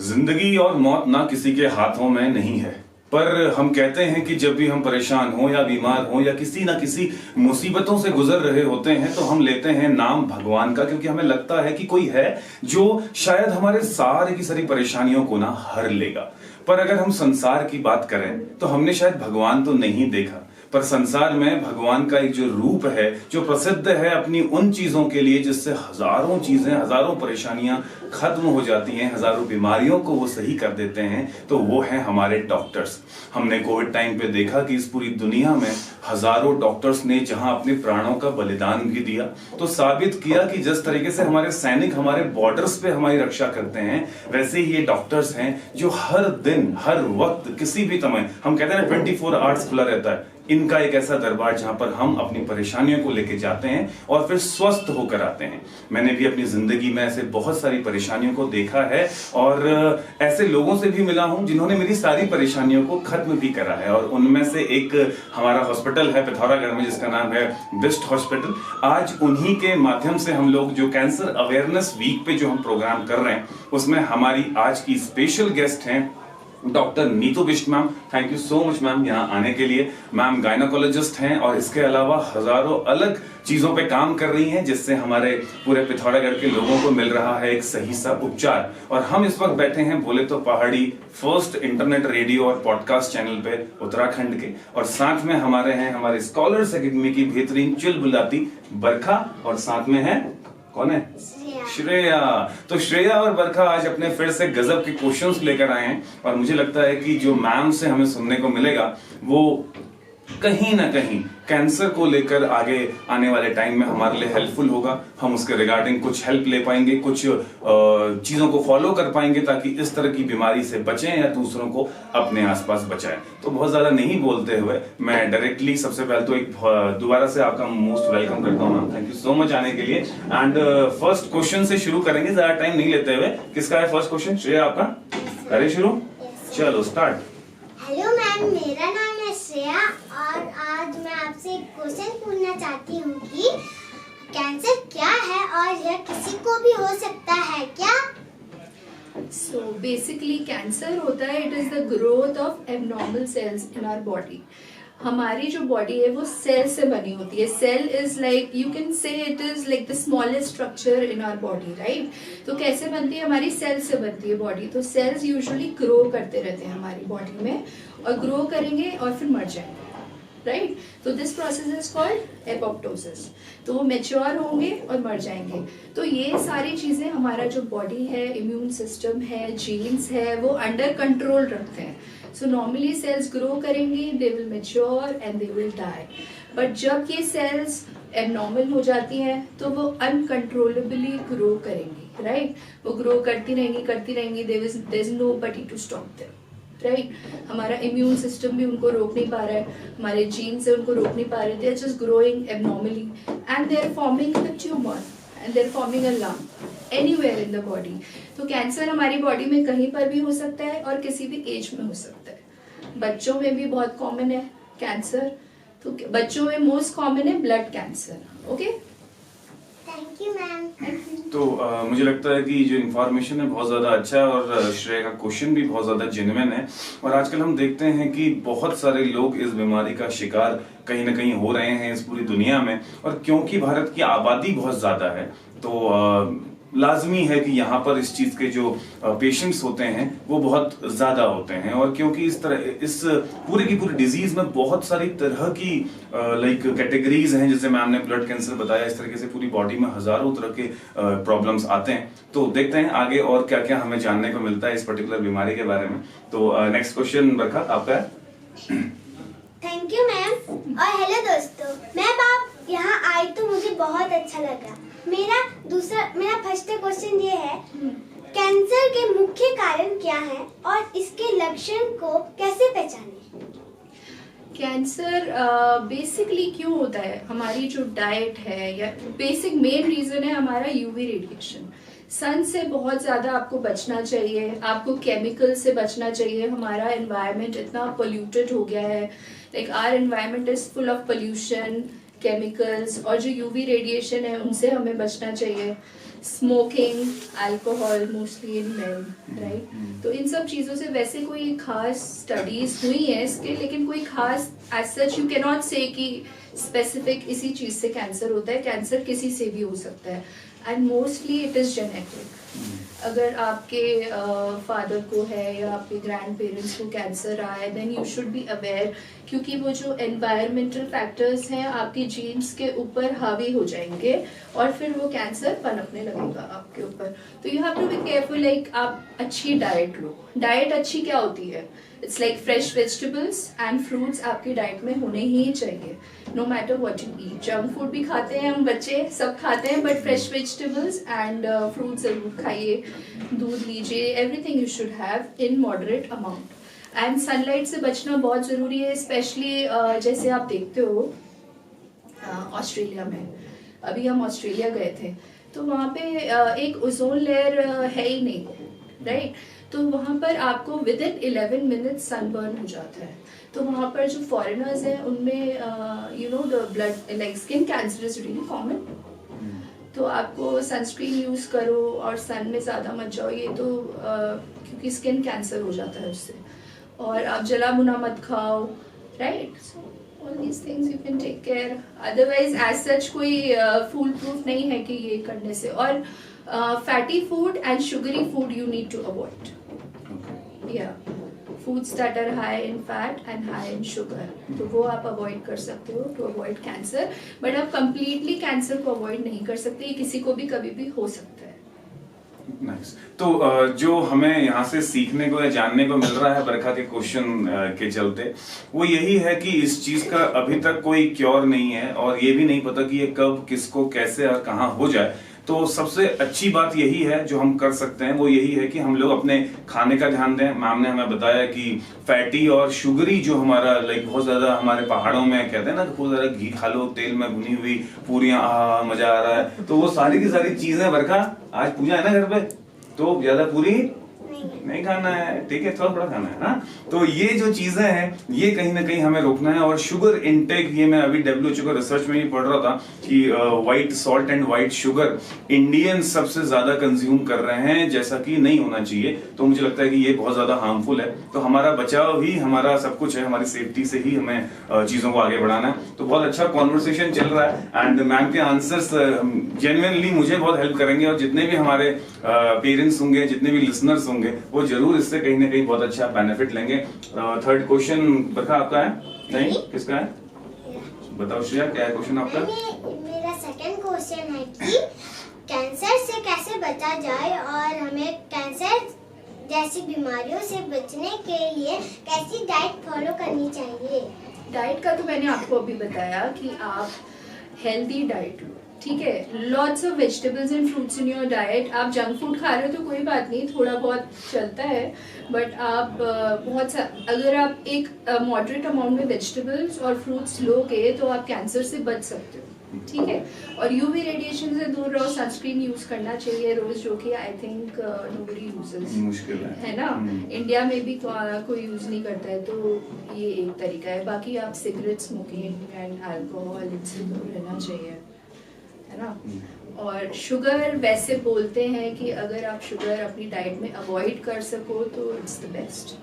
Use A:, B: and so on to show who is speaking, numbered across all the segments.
A: जिंदगी और मौत ना किसी के हाथों में नहीं है, पर हम कहते हैं कि जब भी हम परेशान हो या बीमार हो या किसी ना किसी मुसीबतों से गुजर रहे होते हैं तो हम लेते हैं नाम भगवान का, क्योंकि हमें लगता है कि कोई है जो शायद हमारे सारे की सारी परेशानियों को ना हर लेगा। पर अगर हम संसार की बात करें तो हमने शायद भगवान तो नहीं देखा, पर संसार में भगवान का एक जो रूप है जो प्रसिद्ध है अपनी उन चीजों के लिए जिससे हजारों चीजें, हजारों परेशानियां खत्म हो जाती हैं, हजारों बीमारियों को वो सही कर देते हैं, तो वो हैं हमारे डॉक्टर्स। हमने कोविड टाइम पे देखा कि इस पूरी दुनिया में हजारों डॉक्टर्स ने जहां अपने प्राणों का बलिदान भी दिया, तो साबित किया कि जिस तरीके से हमारे सैनिक हमारे बॉर्डर्स पे हमारी रक्षा करते हैं, वैसे ही ये डॉक्टर्स हैं जो हर दिन हर वक्त किसी भी समय, हम कहते हैं 24 आवर्स खुला रहता है, इनका एक ऐसा दरबार जहां पर हम अपनी परेशानियों को लेके जाते हैं और फिर स्वस्थ होकर आते हैं। मैंने भी अपनी जिंदगी में ऐसे बहुत सारी परेशानियों को देखा है और ऐसे लोगों से भी मिला हूं जिन्होंने मेरी सारी परेशानियों को खत्म भी करा है, और उनमें से एक हमारा हॉस्पिटल है पिथौरागढ़ में जिसका नाम है बेस्ट हॉस्पिटल। आज उन्हीं के माध्यम से हम लोग जो कैंसर अवेयरनेस वीक पे जो हम प्रोग्राम कर रहे हैं उसमें हमारी आज की स्पेशल गेस्ट हैं doctor Neetu Bisht ma'am. Thank you so much ma'am यहाँ आने के लिए। मैम गायनोकोलॉजिस्ट हैं और इसके अलावा हजारों अलग चीजों पे काम कर रही हैं जिससे हमारे पूरे पिथौरागढ़ के लोगों को मिल रहा है एक सही सा उपचार। और हम इस वक्त बैठे हैं बोले तो पहाड़ी फर्स्ट इंटरनेट रेडियो और पॉडकास्ट चैनल पे उत्तराखंड के, और साथ में हमारे हैं हमारे स्कॉलर्स एकेडमी की बेहतरीन चुलबुलाती बरखा, और साथ में है कौन है? श्रेया। तो श्रेया और बरखा आज अपने फिर से गजब के क्वेश्चंस लेकर आए हैं, और मुझे लगता है कि जो मैम से हमें सुनने को मिलेगा वो कहीं ना कहीं कैंसर को लेकर आगे आने वाले टाइम में हमारे लिए हेल्पफुल होगा। हम उसके रिगार्डिंग कुछ हेल्प ले पाएंगे, कुछ चीजों को फॉलो कर पाएंगे ताकि इस तरह की बीमारी से बचें या दूसरों को अपने आसपास बचाएं। तो बहुत ज्यादा नहीं बोलते हुए मैं डायरेक्टली सबसे पहले तो एक दोबारा से आपका मोस्ट वेलकम करता हूँ ma'am. Thank you so much आने के लिए। एंड फर्स्ट क्वेश्चन से शुरू करेंगे, ज्यादा टाइम नहीं लेते हुए। किसका है फर्स्ट क्वेश्चन? श्रेया आपका? करें शुरू? चलो स्टार्ट।
B: हेलो मैम, मेरा नाम है श्रेया और आज मैं आपसे एक क्वेश्चन पूछना चाहती हूँ कि कैंसर क्या है और यह किसी को भी हो सकता है क्या?
C: So basically कैंसर होता है, it is the growth of abnormal cells in our body. हमारी जो बॉडी है वो सेल से बनी होती है। Cell is like, you can say it is like the smallest structure in our body, right? तो कैसे बनती है? हमारी सेल से बनती है बॉडी। तो सेल्स यूजुअली ग्रो करते रहते हैं हमारी बॉडी में, और ग्रो करेंगे और फिर मर जाएंगे, राइट? तो this process is called apoptosis. तो वो मेच्योर होंगे और मर जाएंगे। तो ये सारी चीजें हमारा जो बॉडी है, इम्यून सिस्टम है, जीन्स है, वो अंडर कंट्रोल रखते हैं। सो नॉर्मली सेल्स ग्रो करेंगी, they will mature and they will die. But जब ये सेल्स एबनॉर्मल हो जाती हैं तो वो अनकंट्रोलेबली ग्रो करेंगी, राइट? वो ग्रो करती रहेंगी, there is nobody to stop them, right? हमारा इम्यून सिस्टम भी उनको रोक नहीं पा रहा है, हमारे जीन से उनको रोक नहीं पा रहे। They are just growing abnormally and they are forming a tumour and they are forming a lump anywhere in the body. तो कैंसर हमारी बॉडी में कहीं पर भी हो सकता है और किसी भी एज में हो सकता है। बच्चों में भी बहुत कॉमन है कैंसर। तो बच्चों में मोस्ट कॉमन है blood cancer. Okay,
B: thank you ma'am.
A: तो मुझे लगता है कि जो इन्फॉर्मेशन है बहुत ज्यादा अच्छा है और श्रेया का क्वेश्चन भी बहुत ज्यादा जेन्युइन है। और आजकल हम देखते हैं कि बहुत सारे लोग इस बीमारी का शिकार कहीं ना कहीं हो रहे हैं इस पूरी दुनिया में, और क्योंकि भारत की आबादी बहुत ज्यादा है तो लाजमी है कि यहाँ पर इस चीज के जो पेशेंट्स होते हैं वो बहुत ज्यादा होते हैं। और क्योंकि इस पूरे की पूरी डिजीज में बहुत सारी तरह की लाइक कैटेगरीज हैं, जैसे मैम ने ब्लड कैंसर बताया, इस तरीके से पूरी बॉडी में हजारों तरह के प्रॉब्लम्स आते हैं। तो देखते हैं आगे और क्या क्या हमें जानने को मिलता है इस पर्टिकुलर बीमारी के बारे में। तो नेक्स्ट क्वेश्चन बरखा आपका है।
B: Thank you ma'am. और हेलो दोस्तों, मैम आप यहाँ आई तो मुझे बहुत अच्छा लगा। मेरा फर्स्ट क्वेश्चन ये है, कैंसर के मुख्य कारण क्या हैं और इसके लक्षण को कैसे पहचानें?
C: कैंसर बेसिकली क्यों होता है? हमारी जो डाइट है या बेसिक मेन रीजन है हमारा यूवी रेडिएशन। सन से बहुत ज्यादा आपको बचना चाहिए, आपको केमिकल से बचना चाहिए। हमारा एनवायरनमेंट इतना पोल्यूटेड हो गया है, like our environment is full of pollution, chemicals, और जो यूवी रेडिएशन है उनसे हमें बचना चाहिए। Smoking, alcohol mostly in men, right. तो इन सब चीज़ों से वैसे कोई खास स्टडीज हुई है इसके, लेकिन कोई खास as such you can not say कि स्पेसिफिक इसी चीज़ से कैंसर होता है। कैंसर किसी से भी हो सकता है and mostly it is genetic. अगर आपके फादर को है या आपके ग्रैंड पेरेंट्स को कैंसर रहा है then you should be aware, क्योंकि वो जो एनवायरमेंटल फैक्टर्स हैं आपकी जीन्स के ऊपर हावी हो जाएंगे और फिर वो कैंसर पनपने लगेगा आपके ऊपर। तो you have to be careful, like आप अच्छी डाइट लो। डाइट अच्छी क्या होती है? It's like fresh vegetables and fruits आपकी डाइट में होने ही चाहिए, no matter what you eat. Junk food भी खाते हैं हम बच्चे, सब खाते हैं, but fresh vegetables and fruits जरूर खाइए, दूध लीजिए, everything you should have in moderate amount. And sunlight से बचना बहुत ज़रूरी है, स्पेशली जैसे आप देखते हो ऑस्ट्रेलिया में। अभी हम ऑस्ट्रेलिया गए थे तो वहाँ पे एक ओजोन लेयर है ही नहीं, राइट। तो वहाँ पर आपको विद इन 11 मिनट्स सनबर्न हो जाता है। तो वहाँ पर जो फॉरेनर्स हैं उनमें you know the blood like skin cancer is really common. तो आपको सनस्क्रीन यूज़ करो और सन में ज़्यादा मत जाओ, ये तो क्योंकि स्किन कैंसर हो जाता है उससे। और आप जला भुना मत खाओ, right. So all these things you can take care. Otherwise as such कोई फूल प्रूफ नहीं है कि ये करने से। और fatty food and sugary food you need to avoid. Yeah, foods that are high in fat and high in sugar. तो वो आप avoid कर सकते हो to avoid cancer. But आप completely cancer को avoid नहीं कर सकते, ये किसी को भी कभी भी हो सकता है।
A: Nice. तो जो हमें यहाँ से सीखने को या जानने को मिल रहा है बरखा के क्वेश्चन के चलते, वो यही है कि इस चीज का अभी तक कोई क्योर नहीं है और ये भी नहीं पता कि ये कब किसको कैसे और कहाँ हो जाए। तो सबसे अच्छी बात यही है जो हम कर सकते हैं, वो यही है कि हम लोग अपने खाने का ध्यान दें। मैम ने हमें बताया कि फैटी और शुगरी जो हमारा लाइक बहुत ज्यादा हमारे पहाड़ों में कहते हैं ना, बहुत ज्यादा घी खा लो, तेल में भुनी हुई पूरियां, मजा आ रहा है। तो वो सारी की सारी चीजें, बरखा आज पूजा है ना घर पे, तो ज्यादा पूरी नहीं खाना है, ठीक है, थोड़ा थोड़ा खाना है ना। तो ये जो चीजें हैं ये कहीं ना कहीं हमें रोकना है। और शुगर इनटेक, ये मैं अभी WHO का रिसर्च में ही पढ़ रहा था कि white salt and white sugar Indian सबसे ज्यादा कंज्यूम कर रहे हैं, जैसा कि नहीं होना चाहिए। तो मुझे लगता है कि ये बहुत ज्यादा हार्मफुल है। तो हमारा बचाव ही हमारा सब कुछ है, हमारी सेफ्टी से ही हमें चीजों को आगे बढ़ाना है। तो बहुत अच्छा कॉन्वर्सेशन चल रहा है एंड मैम के आंसर्स जेन्युइनली मुझे बहुत हेल्प करेंगे और जितने भी हमारे पेरेंट्स होंगे, जितने भी लिसनर्स होंगे, वो जरूर इससे कहीं ना कहीं बहुत अच्छा बेनिफिट लेंगे। थर्ड क्वेश्चन बरखा आपका है? नहीं, किसका है? बताओ श्रेया, क्या है क्वेश्चन आपका?
B: मेरा सेकंड क्वेश्चन है कि कैंसर से कैसे बचा जाए और हमें कैंसर जैसी बीमारियों से बचने के लिए कैसी डाइट फॉलो करनी चाहिए?
C: डाइट का तो मैंने आपको अभी बताया कि आप हेल्दी डाइट लो, ठीक है। Lots of vegetables and fruits in your diet. आप जंक फूड खा रहे हो तो कोई बात नहीं, थोड़ा बहुत चलता है, बट आप अगर आप एक मॉडरेट अमाउंट में वेजिटेबल्स और फ्रूट्स लोगे तो आप कैंसर से बच सकते हो, ठीक है। और यूवी रेडिएशन से दूर रहो, सनस्क्रीन यूज करना चाहिए रोज, जो कि आई थिंक नोबडी यूजेस,
A: मुश्किल है
C: ना। इंडिया में भी कोई यूज नहीं करता है, तो ये एक तरीका है। बाकी आप सिगरेट, स्मोकिंग एंड अल्कोहल, इनसे दूर रहना चाहिए, है ना। और शुगर, वैसे बोलते हैं कि अगर आप शुगर अपनी डाइट में अवॉइड कर सको तो it's the best,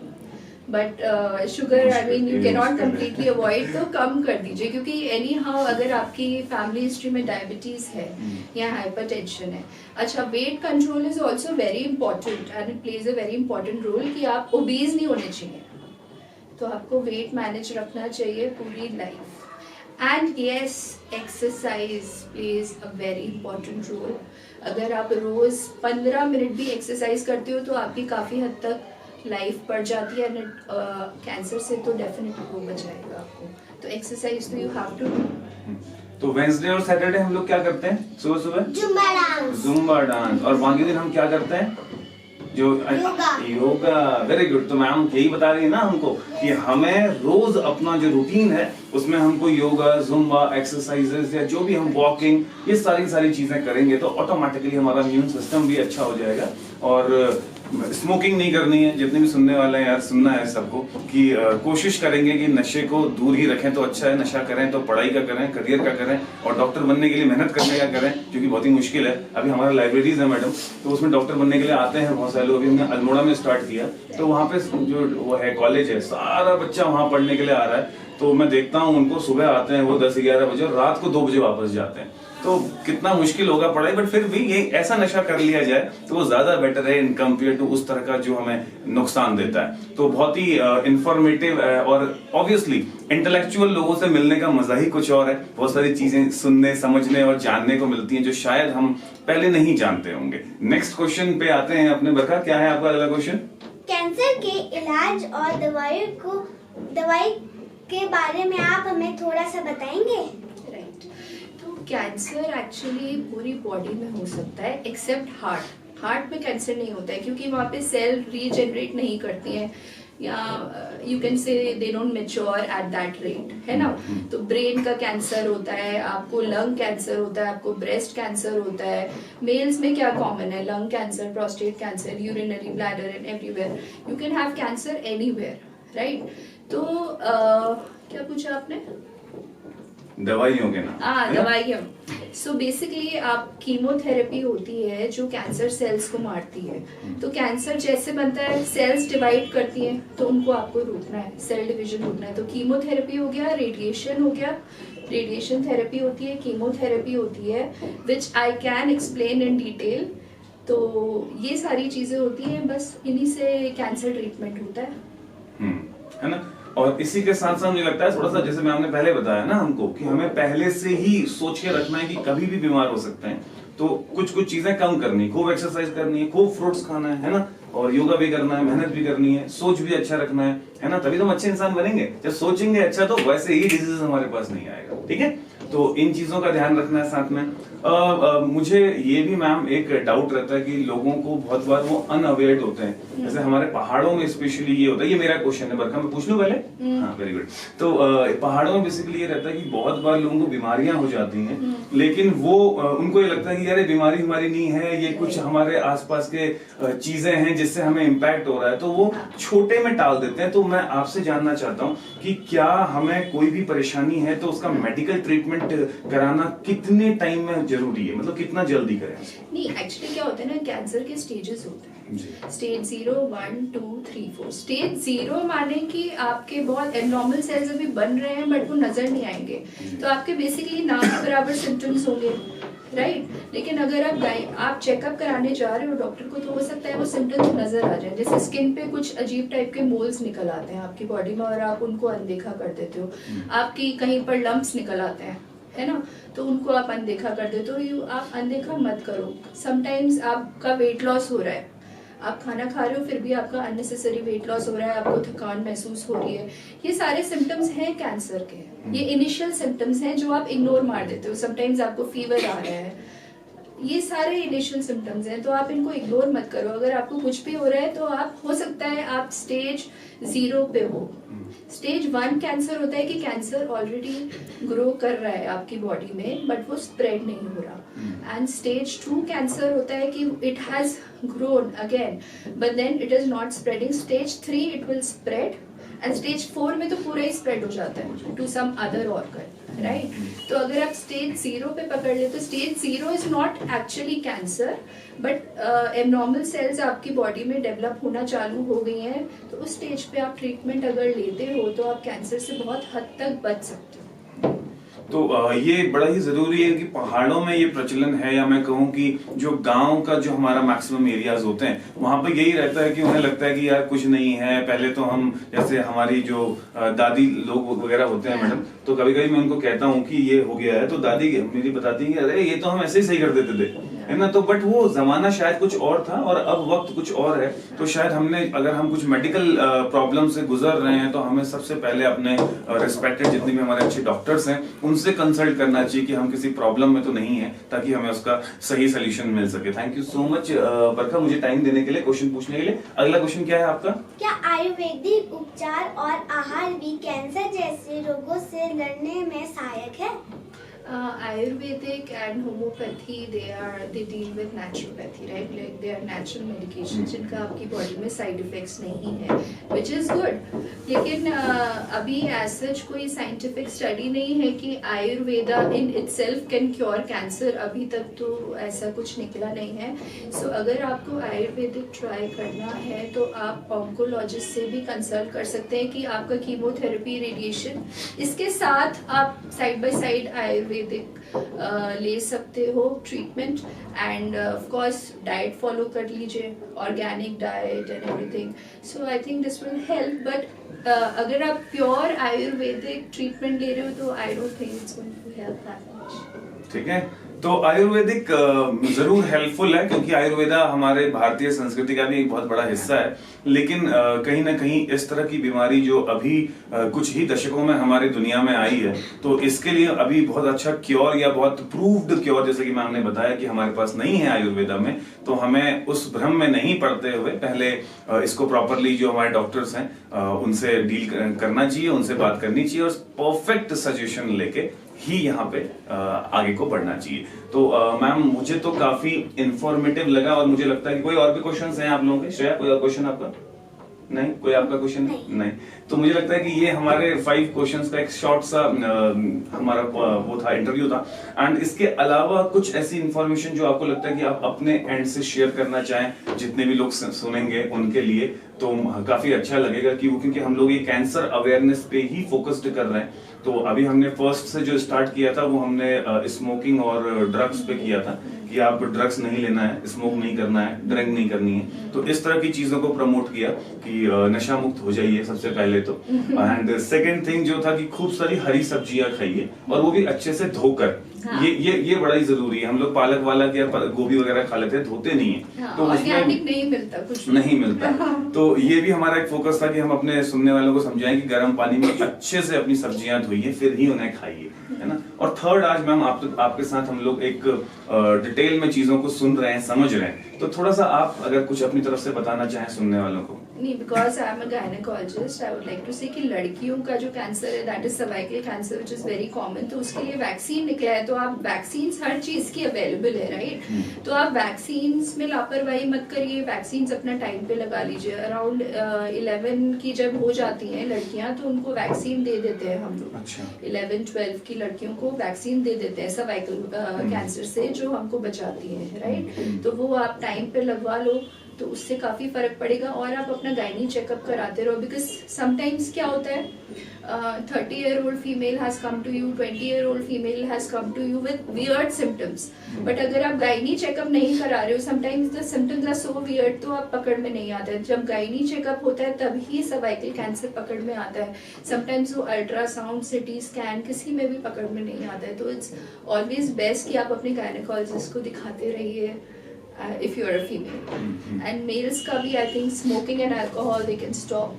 C: but sugar I mean you can not completely avoid, तो कम कर दीजिए। क्योंकि एनी हाउ अगर आपकी फैमिली हिस्ट्री में डायबिटीज है या हाइपरटेंशन है। अच्छा, weight control is also very important and it plays a very important role कि आप ओबीज नहीं होने चाहिए, तो आपको वेट मैनेज रखना चाहिए पूरी life. And yes, exercise plays a very important role. अगर आप रोज 15 मिनट भी एक्सरसाइज करते हो तो आपकी काफ़ी हद तक लाइफ बढ़ जाती है, एंड कैंसर से तो डेफिनेटली वो बचाएगा आपको। तो एक्सरसाइज तो यू हैव टू डू।
A: तो वेंसडे और सैटरडे हम लोग क्या करते हैं? सुबह सुबह जुम्बा डांस। और बाकी दिन हम क्या करते हैं? जो योगा। Very good. तो मैम यही बता रही है ना हमको कि हमें रोज अपना जो रूटीन है उसमें हमको योगा, जुम्बा, एक्सरसाइजेस या जो भी हम वॉकिंग, ये सारी चीजें करेंगे तो ऑटोमेटिकली हमारा इम्यून सिस्टम भी अच्छा हो जाएगा और स्मोकिंग नहीं करनी है। जितने भी सुनने वाले हैं यार, सुनना है सबको कि कोशिश करेंगे कि नशे को दूर ही रखें तो अच्छा है। नशा करें तो पढ़ाई का करें, करियर का करें, और डॉक्टर बनने के लिए मेहनत करने का करें, जो कि बहुत ही मुश्किल है। अभी हमारा लाइब्रेरीज है मैडम, तो उसमें डॉक्टर बनने के लिए आते हैं बहुत सारे लोग। अभी हमने अल्मोड़ा में स्टार्ट किया, तो वहाँ पे जो वो है कॉलेज है, सारा बच्चा वहाँ पढ़ने के लिए आ रहा है। तो मैं देखता हूँ उनको, सुबह आते हैं वो 10-11 बजे और रात को 2 बजे वापस जाते हैं। तो कितना मुश्किल होगा पढ़ाई, बट फिर भी ये ऐसा नशा कर लिया जाए तो वो ज्यादा बेटर है इन कंपेयर टू उस तरह का जो हमें नुकसान देता है। तो बहुत ही इंफॉर्मेटिव और ऑब्वियसली इंटेलेक्चुअल लोगों से मिलने का मजा ही कुछ और है। बहुत सारी चीजें सुनने, समझने और जानने को मिलती हैं जो शायद हम पहले नहीं जानते होंगे। नेक्स्ट क्वेश्चन पे आते हैं अपने। बरखा, क्या है आपका अगला क्वेश्चन?
B: कैंसर के इलाज और दवाई के बारे में आप हमें थोड़ा सा बताएंगे?
C: राइट, तो कैंसर एक्चुअली पूरी बॉडी में हो सकता है एक्सेप्ट हार्ट में कैंसर नहीं होता है, क्योंकि वहाँ पे सेल रीजनरेट नहीं करती हैं, या यू कैन से they don't mature at that rate, है ना। तो ब्रेन का कैंसर होता है, आपको लंग कैंसर होता है, आपको ब्रेस्ट कैंसर होता है। मेल्स में क्या कॉमन है? Lung cancer, prostate cancer, urinary bladder and everywhere. You can have cancer anywhere, right. तो क्या पूछा आपने?
A: दवाइयों के नाम।
C: दवाइयाँ। सो बेसिकली आप कीमोथेरेपी होती है जो कैंसर सेल्स को मारती है। तो कैंसर जैसे बनता है, सेल्स डिवाइड करती हैं, तो उनको आपको रोकना है, सेल डिवीजन रोकना है। तो कीमोथेरेपी हो गया, रेडिएशन हो गया, रेडिएशन थेरेपी होती है, कीमोथेरेपी होती है, which I can explain in detail. तो ये सारी चीजें होती हैं, बस इन्हीं से कैंसर ट्रीटमेंट होता है।
A: है ना। और इसी के साथ साथ मुझे लगता है थोड़ा सा, जैसे मैं आपने पहले बताया ना हमको, कि हमें पहले से ही सोच के रखना है कि कभी भी बीमार हो सकते हैं। तो कुछ कुछ चीजें कम करनी, खूब एक्सरसाइज करनी है, खूब फ्रूट्स खाना है ना, और योगा भी करना है, मेहनत भी करनी है, सोच भी अच्छा रखना है ना, तभी तो हम अच्छे इंसान बनेंगे। जब सोचेंगे अच्छा तो वैसे ही डिजीज हमारे पास नहीं आएगा। ठीक है, तो इन चीजों का ध्यान रखना है साथ में। मुझे ये भी मैम एक डाउट रहता है कि लोगों को बहुत बार वो अनअवेयर्ड होते हैं। जैसे हमारे पहाड़ों में स्पेशली ये होता है, ये मेरा क्वेश्चन है बरखा, मैं पूछ लूं पहले? हाँ, वेरी गुड। तो पहाड़ों में बेसिकली ये रहता है कि बहुत बार लोगों को बीमारियां हो जाती हैं, लेकिन वो उनको ये लगता है कि यार बीमारी हमारी नहीं है, ये कुछ हमारे आसपास के चीजें हैं जिससे हमें इम्पैक्ट हो रहा है, तो वो छोटे में टाल देते हैं। तो मैं आपसे जानना चाहता हूँ कि क्या हमें कोई भी परेशानी है तो उसका मेडिकल ट्रीटमेंट कराना कितने टाइम में जरूरी है, मतलब कितना जल्दी करें?
C: नहीं, एक्चुअली क्या होता है ना, कैंसर के स्टेजेस होते हैं, स्टेज 0, 1, 2, 3, 4। स्टेज 0 माने कि आपके बहुत एब्नॉर्मल सेल्स अभी बन रहे हैं बट वो नजर नहीं आएंगे, तो आपके बेसिकली ना के बराबर सिम्टम्स होंगे, राइट। लेकिन अगर आप चेकअप कराने जा रहे हो डॉक्टर को, तो हो सकता है वो सिम्टम्स नजर आ जाए। जैसे स्किन पे कुछ अजीब टाइप के मोल्स निकल आते हैं आपकी बॉडी में और आप उनको अनदेखा कर देते हो, आपकी कहीं पर लम्प्स निकल आते हैं, है ना, तो उनको आप अनदेखा कर देते हो। आप अनदेखा मत करो। समटाइम्स आपका वेट लॉस हो रहा है, आप खाना खा रहे हो फिर भी आपका अननेसेसरी वेट लॉस हो रहा है, आपको थकान महसूस हो रही है, ये सारे सिम्टम्स हैं कैंसर के। ये इनिशियल सिम्टम्स हैं जो आप इग्नोर मार देते हो। समटाइम्स आपको फीवर आ रहा है, ये सारे इनिशियल सिम्टम्स हैं, तो आप इनको इग्नोर मत करो। अगर आपको कुछ भी हो रहा है तो आप, हो सकता है आप स्टेज 0 पे हो। स्टेज 1 कैंसर होता है कि कैंसर ऑलरेडी ग्रो कर रहा है आपकी बॉडी में बट वो स्प्रेड नहीं हो रहा। एंड स्टेज 2 कैंसर होता है कि it has grown again but then it is not spreading. Stage 3 it will spread and stage 4 में तो पूरा ही स्प्रेड हो जाता है to some other organ, right. तो अगर आप स्टेज 0 पे पकड़ ले तो stage 0 is not actually cancer but abnormal cells आपकी बॉडी में डेवलप होना चालू हो गई हैं, तो उस स्टेज पे आप ट्रीटमेंट अगर लेते हो तो आप कैंसर से बहुत हद तक बच सकते हो।
A: तो ये बड़ा ही जरूरी है कि पहाड़ों में ये प्रचलन है, या मैं कहूँ कि जो गांव का जो हमारा मैक्सिमम एरियाज होते हैं वहां पर यही रहता है कि उन्हें लगता है कि यार कुछ नहीं है। पहले तो हम, जैसे हमारी जो दादी लोग वगैरह होते हैं मैडम, तो कभी कभी मैं उनको कहता हूँ कि ये हो गया है तो दादी मेरी बताती है कि अरे ये तो हम ऐसे ही सही कर देते थे, है ना। तो बट वो जमाना शायद कुछ और था और अब वक्त कुछ और है। तो शायद हमने, अगर हम कुछ मेडिकल प्रॉब्लम से गुजर रहे हैं तो हमें सबसे पहले अपने रिस्पेक्टेड जितने भी हमारे अच्छे डॉक्टर्स हैं उनसे कंसल्ट करना चाहिए कि हम किसी प्रॉब्लम में तो नहीं है, ताकि हमें उसका सही सोल्यूशन मिल सके। थैंक यू सो मच बरखा, मुझे टाइम देने के लिए, क्वेश्चन पूछने के लिए। अगला क्वेश्चन क्या है आपका?
B: क्या आयुर्वेदिक उपचार और आहार भी कैंसर जैसे रोगों से लड़ने में सहायक है?
C: Ayurvedic and homeopathy, they deal with naturopathy, right? Like they are natural medications जिनका आपकी बॉडी में साइड इफेक्ट्स नहीं है, which is good. लेकिन अभी as such कोई साइंटिफिक स्टडी नहीं है कि Ayurveda in itself can cure cancer. अभी तक तो ऐसा कुछ निकला नहीं है. So अगर आपको आयुर्वेदिक ट्राई करना है तो आप ऑन्कोलॉजिस्ट से भी कंसल्ट कर सकते हैं कि आपका कीमोथेरेपी, रेडिएशन, इसके साथ आप साइड बाय साइड आयुर्वेदिक ले सकते हो treatment. And of course diet follow कर लीजिए, organic diet and everything. So I think this will help. But अगर आप प्योर आयुर्वेदिक ट्रीटमेंट ले रहे हो तो I don't think it's going to help that much.
A: ठीक है, तो आयुर्वेदिक जरूर हेल्पफुल है क्योंकि आयुर्वेदा हमारे भारतीय संस्कृति का भी एक बहुत बड़ा हिस्सा है. लेकिन कहीं ना कहीं इस तरह की बीमारी जो अभी कुछ ही दशकों में हमारी दुनिया में आई है, तो इसके लिए अभी बहुत अच्छा क्योर या बहुत प्रूव्ड क्योर, जैसे कि मैम ने बताया कि हमारे पास नहीं है आयुर्वेदा में, तो हमें उस भ्रम में नहीं पड़ते हुए पहले इसको प्रॉपरली जो हमारे डॉक्टर्स हैं उनसे डील करना चाहिए, उनसे बात करनी चाहिए और परफेक्ट सजेशन लेके ही यहाँ पे आगे को बढ़ना चाहिए. तो मैम मुझे तो काफी इंफॉर्मेटिव लगा और मुझे लगता है कि कोई और भी क्वेश्चंस हैं आप लोगों के. श्रेया, कोई और क्वेश्चन आपका? नहीं, कोई आपका क्वेश्चन नहीं. तो मुझे लगता है कि ये हमारे 5 क्वेश्चंस का एक शॉर्ट सा हमारा वो था, इंटरव्यू था. एंड इसके अलावा कुछ ऐसी इंफॉर्मेशन जो आपको लगता है कि आप अपने एंड से शेयर करना चाहें जितने भी लोग सुनेंगे उनके लिए, तो काफी अच्छा लगेगा क्योंकि हम लोग ये कैंसर अवेयरनेस पे ही फोकस्ड कर रहे हैं. तो अभी हमने फर्स्ट से जो स्टार्ट किया था वो हमने स्मोकिंग और ड्रग्स पे किया था कि आप ड्रग्स नहीं लेना है, स्मोक नहीं करना है, ड्रिंक नहीं करनी है. तो इस तरह की चीजों को प्रमोट किया कि नशा मुक्त हो जाइए सबसे पहले तो. एंड सेकंड थिंग जो था कि खूब सारी हरी सब्जियां खाइए और वो भी अच्छे से धोकर. हाँ. ये बड़ा ही जरूरी है. हम लोग पालक वाला या गोभी वगैरह खा लेते हैं, धोते नहीं है.
C: हाँ,
A: तो
C: ऑर्गेनिक नहीं मिलता, कुछ
A: नहीं मिलता. तो ये भी हमारा एक फोकस था कि हम अपने सुनने वालों को समझाएं कि गर्म पानी में अच्छे से अपनी सब्जियां धोइए फिर ही उन्हें खाइए, है ना. और थर्ड, आज मैम आपके साथ हम लोग एक डिटेल में चीजों को सुन रहे हैं, समझ रहे हैं. तो थोड़ा सा आप अगर कुछ अपनी तरफ से बताना चाहें सुनने वालों को.
C: नहीं, because I am a gynaecologist, I would like to say कि लड़कियों का जो कैंसर है that is cervical cancer which is very common. तो उसके लिए वैक्सीन निकला है, तो आप वैक्सीन हर चीज की अवेलेबल है, राइट. तो आप वैक्सीन में लापरवाही मत करिए, वैक्सीन अपना टाइम पे लगा लीजिए. अराउंड 11 की जब हो जाती हैं लड़कियां तो उनको वैक्सीन दे देते हैं हम लोग.
A: अच्छा.
C: 11-12 की लड़कियों को वैक्सीन दे देते हैं सर्वाइकल कैंसर से, जो हमको बचाती है, राइट. तो वो आप टाइम पे लगवा लो तो उससे काफी फर्क पड़ेगा. और आप अपना गायनी चेकअप कराते रहो, बिकॉज समटाइम्स क्या होता है, 30-year-old female has come to you, 20-year-old female has come to you with weird symptoms. But अगर आप गायनी चेकअप नहीं करा रहे हो, sometimes the symptoms are so weird, तो आप पकड़ में नहीं आते. जब गायनी चेकअप होता है तभी सर्वाइकल कैंसर पकड़ में आता है. समटाइम्स वो अल्ट्रासाउंड, सिटी स्कैन किसी में भी पकड़ में नहीं आता है. तो इट्स ऑलवेज बेस्ट कि आप अपने गायनेकोलॉजिस्ट को दिखाते रहिए if you are a female. And males का भी I think smoking and alcohol they can stop.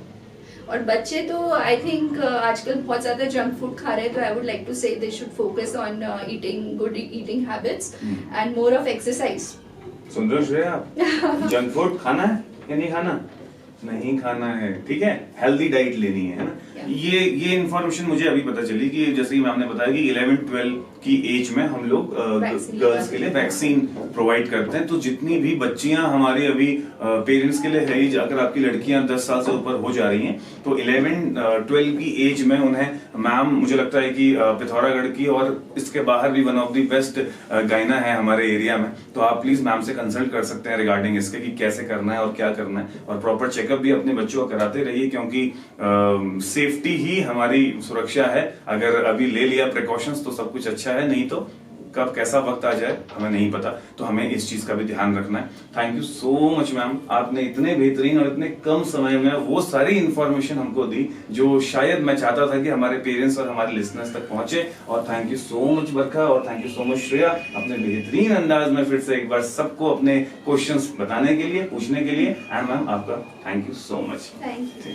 C: और बच्चे तो I think आजकल बहुत ज्यादा जंक फूड खा रहे हैं, तो I would like to say they should focus on eating good eating habits and more of exercise.
A: सुन रहे हो श्रेया आप? जंक फूड खाना है या नहीं खाना? नहीं खाना है, ठीक है. हेल्दी डाइट लेनी है ना. ये इन्फॉर्मेशन मुझे अभी पता चली कि जैसे ही मैम ने बताया कि 11-12 की एज में हम लोग गर्ल्स के लिए वैक्सीन प्रोवाइड करते हैं. तो जितनी भी बच्चियां हमारी अभी पेरेंट्स के लिए है, अगर आपकी लड़कियां 10 साल से ऊपर हो जा रही हैं तो 11-12 की एज में उन्हें मैम मुझे लगता है कि पिथौरागढ़ की और इसके बाहर भी वन ऑफ द बेस्ट गायना है हमारे एरिया में. तो आप प्लीज मैम से कंसल्ट कर सकते हैं रिगार्डिंग इसके कि कैसे करना है और क्या करना है. और प्रॉपर चेकअप भी अपने बच्चों को कराते रहिए क्योंकि सेफ्टी ही हमारी सुरक्षा है. अगर अभी ले लिया प्रिकॉशंस तो सब कुछ अच्छा है, नहीं तो कब कैसा वक्त आ जाए हमें नहीं पता. तो हमें इस चीज का भी ध्यान रखना है. Thank you so much ma'am, आपने इतने बेहतरीन और इतने कम समय में वो सारी इंफॉर्मेशन हमको दी जो शायद मैं चाहता था कि हमारे पेरेंट्स और हमारे लिसनर्स तक पहुंचे. और थैंक यू सो मच बरखा और thank you so much Shreya, अपने बेहतरीन अंदाज में फिर से एक बार सबको अपने क्वेश्चंस बताने के लिए, पूछने के लिए. एंड मैम आपका thank you so much.
C: Thank you.